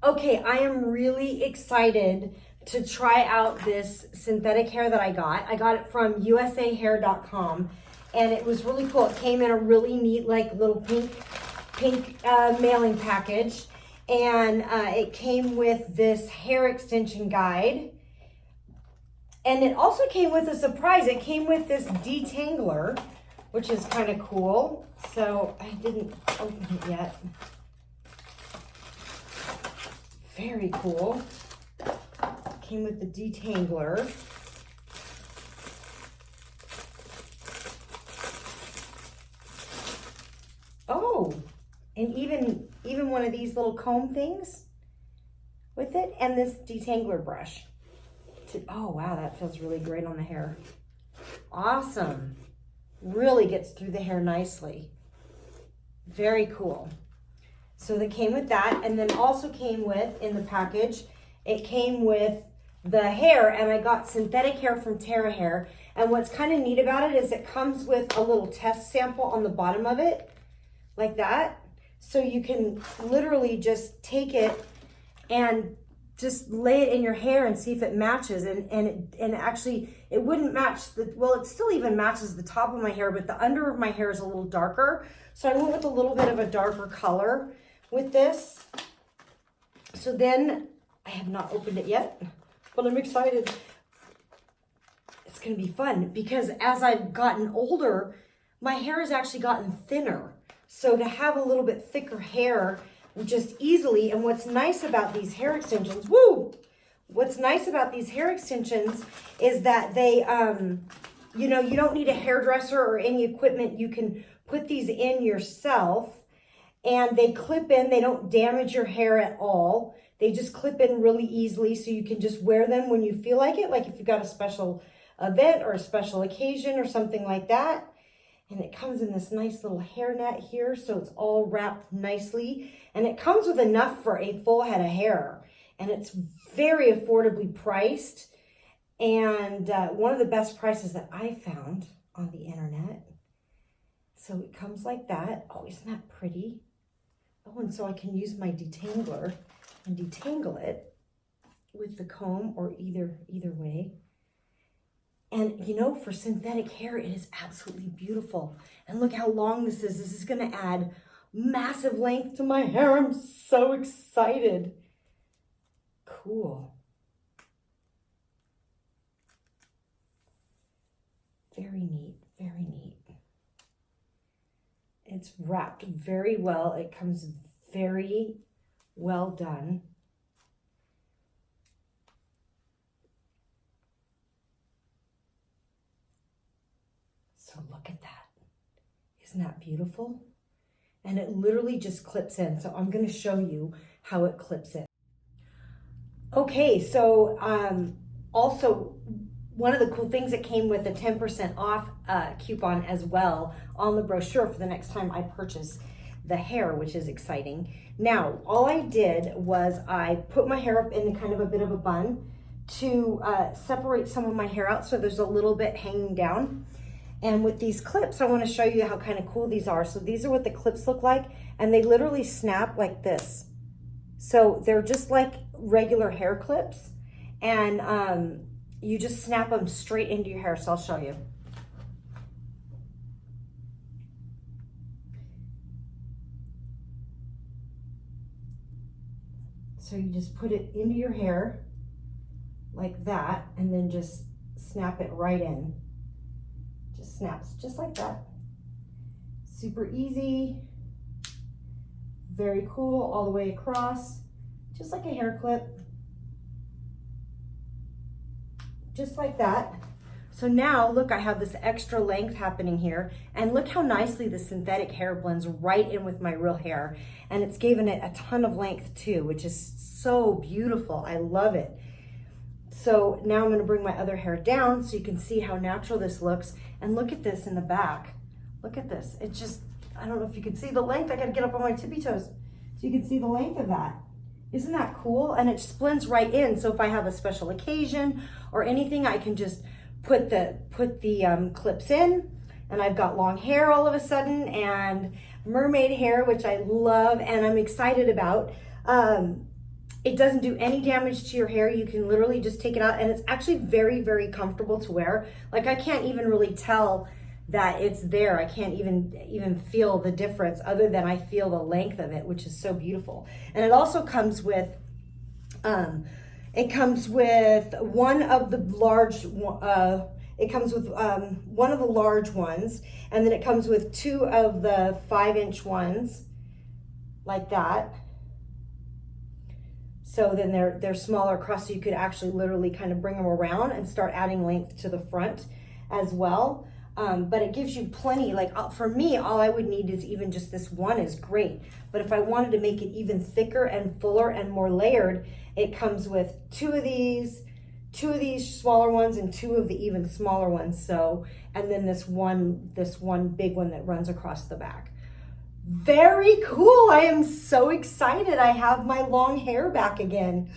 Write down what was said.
Okay, I am really excited to try out this synthetic hair that I got. I got it from usahair.com and it was really cool. It came in a really neat like little pink mailing package, and it came with this hair extension guide. And it also came with a surprise. It came with this detangler, which is kind of cool. So I didn't open it yet. Very cool. Came with the detangler. Oh, and even one of these little comb things with it, and this detangler brush. Oh wow, that feels really great on the hair. Awesome. Really gets through the hair nicely. Very cool. So they came with that, and then also came with, in the package, it came with the hair, and I got synthetic hair from Terra Hair. And what's kind of neat about it is it comes with a little test sample on the bottom of it, like that. So you can literally just take it and just lay it in your hair and see if it matches. And actually, it wouldn't match well, it still even matches the top of my hair, but the under of my hair is a little darker. So I went with a little bit of a darker color with this. So then, I have not opened it yet, but I'm excited. It's gonna be fun because as I've gotten older, my hair has actually gotten thinner. So to have a little bit thicker hair just easily, and what's nice about these hair extensions, what's nice about these hair extensions is that they, you know, you don't need a hairdresser or any equipment. You can put these in yourself, and they clip in. They don't damage your hair at all. They just clip in really easily, so you can just wear them when you feel like it, like if you've got a special event or a special occasion or something like that. And it comes in this nice little hairnet here, so it's all wrapped nicely. And it comes with enough for a full head of hair. And it's very affordably priced. And one of the best prices that I found on the internet. So it comes like that. Oh, isn't that pretty? Oh, and so I can use my detangler and detangle it with the comb, or either way. And you know, for synthetic hair, it is absolutely beautiful. And look how long this is. This is gonna add massive length to my hair. I'm so excited. Cool. Very neat, very neat. It's wrapped very well. It comes very well done. So look at that. Isn't that beautiful? And it literally just clips in. So I'm going to show you how it clips in. Okay, so also one of the cool things that came with a 10% off coupon as well on the brochure for the next time I purchase the hair, which is exciting. Now, all I did was I put my hair up in kind of a bit of a bun to separate some of my hair out so there's a little bit hanging down. And with these clips, I want to show you how kind of cool these are. So these are what the clips look like, and they literally snap like this. So they're just like regular hair clips, and you just snap them straight into your hair. So I'll show you. So you just put it into your hair like that, and then just snap it right in. Just snaps just like that. Super easy, very cool all the way across, just like a hair clip, just like that. So now look, I have this extra length happening here, and look how nicely the synthetic hair blends right in with my real hair, and it's given it a ton of length too, which is so beautiful. I love it. So now I'm going to bring my other hair down so you can see how natural this looks. And look at this in the back. Look at this. It's just, I don't know if you can see the length. I got to get up on my tippy toes so you can see the length of that. Isn't that cool? And it just blends right in. So if I have a special occasion or anything, I can just put the clips in, and I've got long hair all of a sudden, and mermaid hair, which I love and I'm excited about. It doesn't do any damage to your hair. You can literally just take it out, and it's actually very, very comfortable to wear. Like, I can't even really tell that it's there. I can't even feel the difference, other than I feel the length of it, which is so beautiful. And it also comes with one of the large one of the large ones, and then it comes with 2 of the 5-inch ones, like that. So then they're smaller across, so you could actually literally kind of bring them around and start adding length to the front as well. But it gives you plenty. Like, for me, all I would need is even just this one is great. But if I wanted to make it even thicker and fuller and more layered, it comes with 2 of these smaller ones, and 2 of the even smaller ones. So, and then this one big one that runs across the back. Very cool. I am so excited. I have my long hair back again.